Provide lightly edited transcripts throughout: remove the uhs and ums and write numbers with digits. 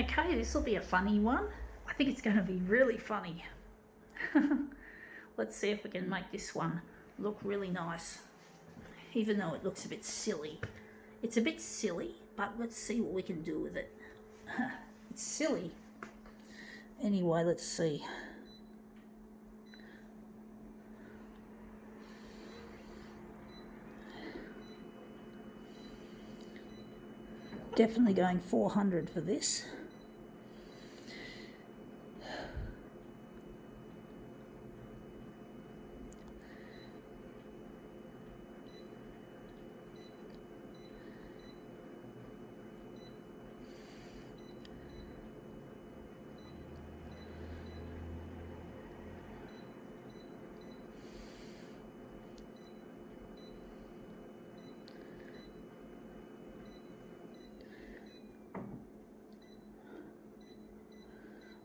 Okay, this will be a funny one. I think it's going to be really funny. Let's see if we can make this one look really nice, even though it looks a bit silly. It's a bit silly, but let's see what we can do with it. It's silly. Anyway, let's see. Definitely going 400 for this.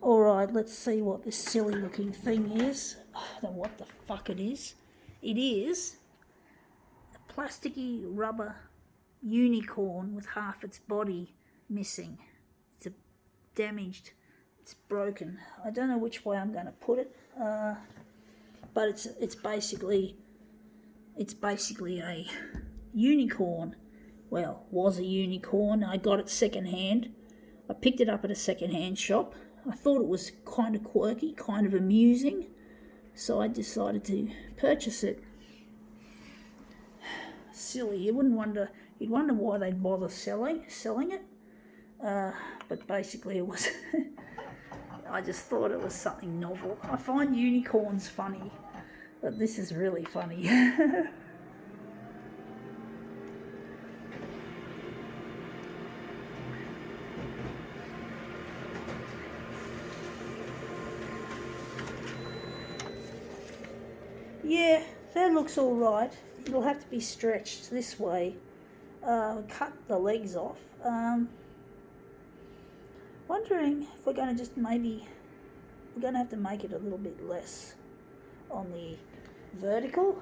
Alright, let's see what this silly looking thing is. I don't know what the fuck it is. It is a plasticky rubber unicorn with half its body missing. It's damaged, it's broken. I don't know which way I'm going to put it, but it's basically a unicorn. Well, was a unicorn. I got it secondhand. I picked it up at a secondhand shop. I thought it was kind of quirky, kind of amusing, so I decided to purchase it. Silly. You'd wonder why they'd bother selling it, but basically it was. I just thought it was something novel. I find unicorns funny, but this is really funny. Yeah, that looks all right. It'll have to be stretched this way. Cut the legs off. Wondering if we're going to just we're going to have to make it a little bit less on the vertical.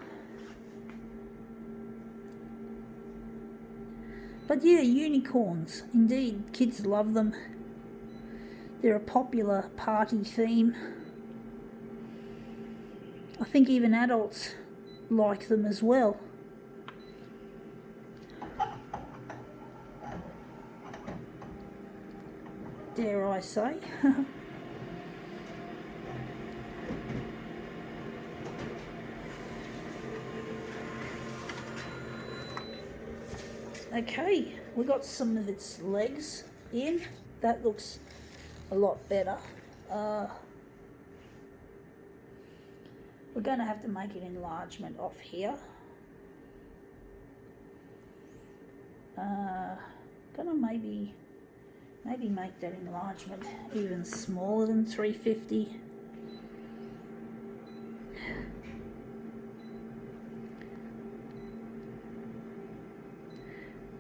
But yeah, unicorns. Indeed, kids love them. They're a popular party theme. I think even adults like them as well. Dare I say. Okay, we got some of its legs in. That looks a lot better. We're going to have to make an enlargement off here. Going to maybe make that enlargement even smaller than 350.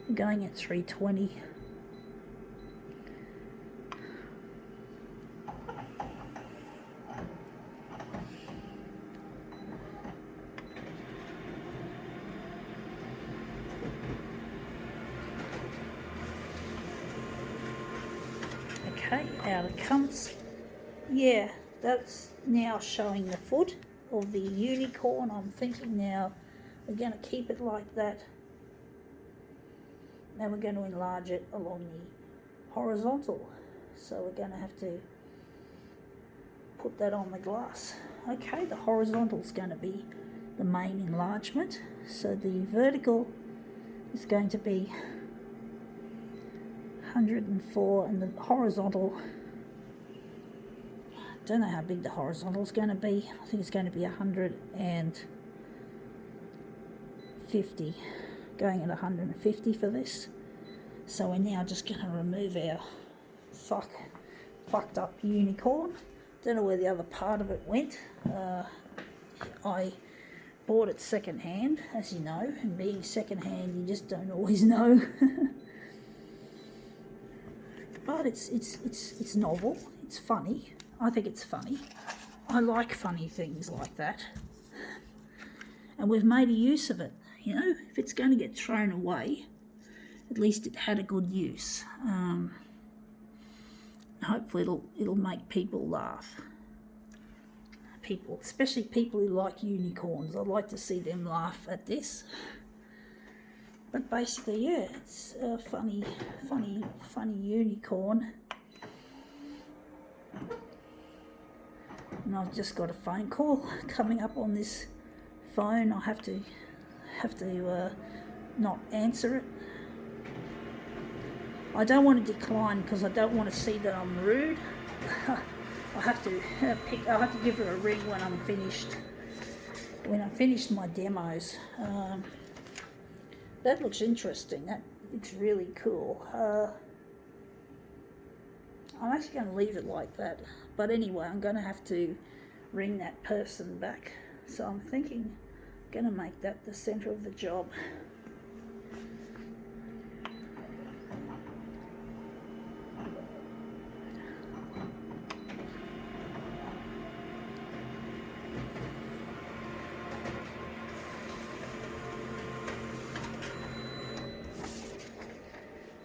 We're going at 320. Okay, out it comes. Yeah, that's now showing the foot of the unicorn. I'm thinking now we're going to keep it like that. Now we're going to enlarge it along the horizontal. So we're going to have to put that on the glass. Okay, the horizontal is going to be the main enlargement. So the vertical is going to be 104 and the horizontal, I don't know how big the horizontal is going to be. I think it's going to be 150, going at 150 for this. So we're now just going to remove our fucked up unicorn. Don't know where the other part of it went. I bought it second hand, as you know, and being second hand you just don't always know. But it's novel, it's funny. I think it's funny. I like funny things like that. And we've made a use of it. You know, if it's going to get thrown away, at least it had a good use. hopefully it'll make people laugh. People, especially people who like unicorns. I'd like to see them laugh at this. But basically, yeah, it's a funny unicorn. And I've just got a phone call coming up on this phone. I have to not answer it. I don't want to decline because I don't want to see that I'm rude. I have to give her a ring when I'm finished. When I finish my demos. That looks interesting. That looks really cool. I'm actually going to leave it like that. But anyway, I'm going to have to ring that person back. So I'm thinking I'm going to make that the centre of the job.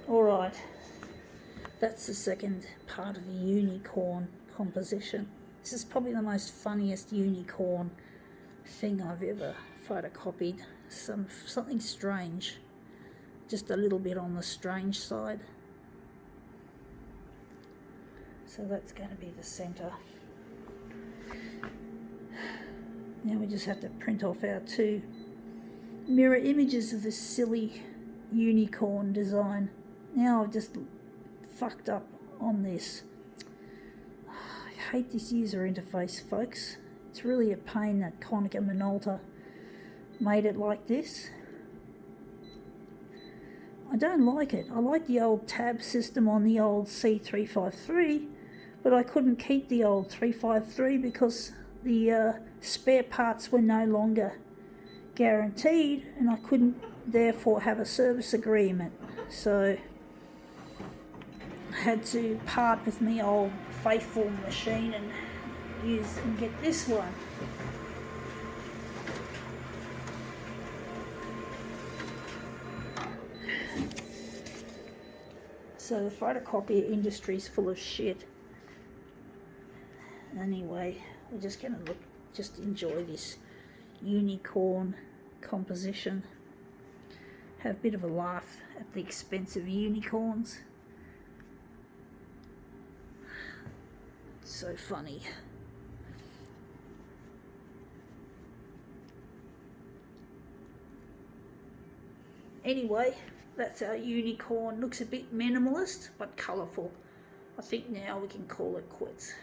Alright, that's the second part of the unicorn composition. This is probably the most funniest unicorn thing I've ever photocopied. Something strange, just a little bit on the strange side. So that's going to be the centre. Now we just have to print off our two mirror images of this silly unicorn design. Now I've just fucked up on this. I hate this user interface, folks. It's really a pain that Konica Minolta made it like this. I don't like it. I like the old tab system on the old C353, but I couldn't keep the old 353 because the spare parts were no longer guaranteed, and I couldn't therefore have a service agreement. So I had to part with my old faithful machine and get this one. So the photocopier industry is full of shit. Anyway, we're just going to just enjoy this unicorn composition. Have a bit of a laugh at the expense of unicorns. It's so funny. Anyway, that's our unicorn. Looks a bit minimalist but colourful. I think now we can call it quits.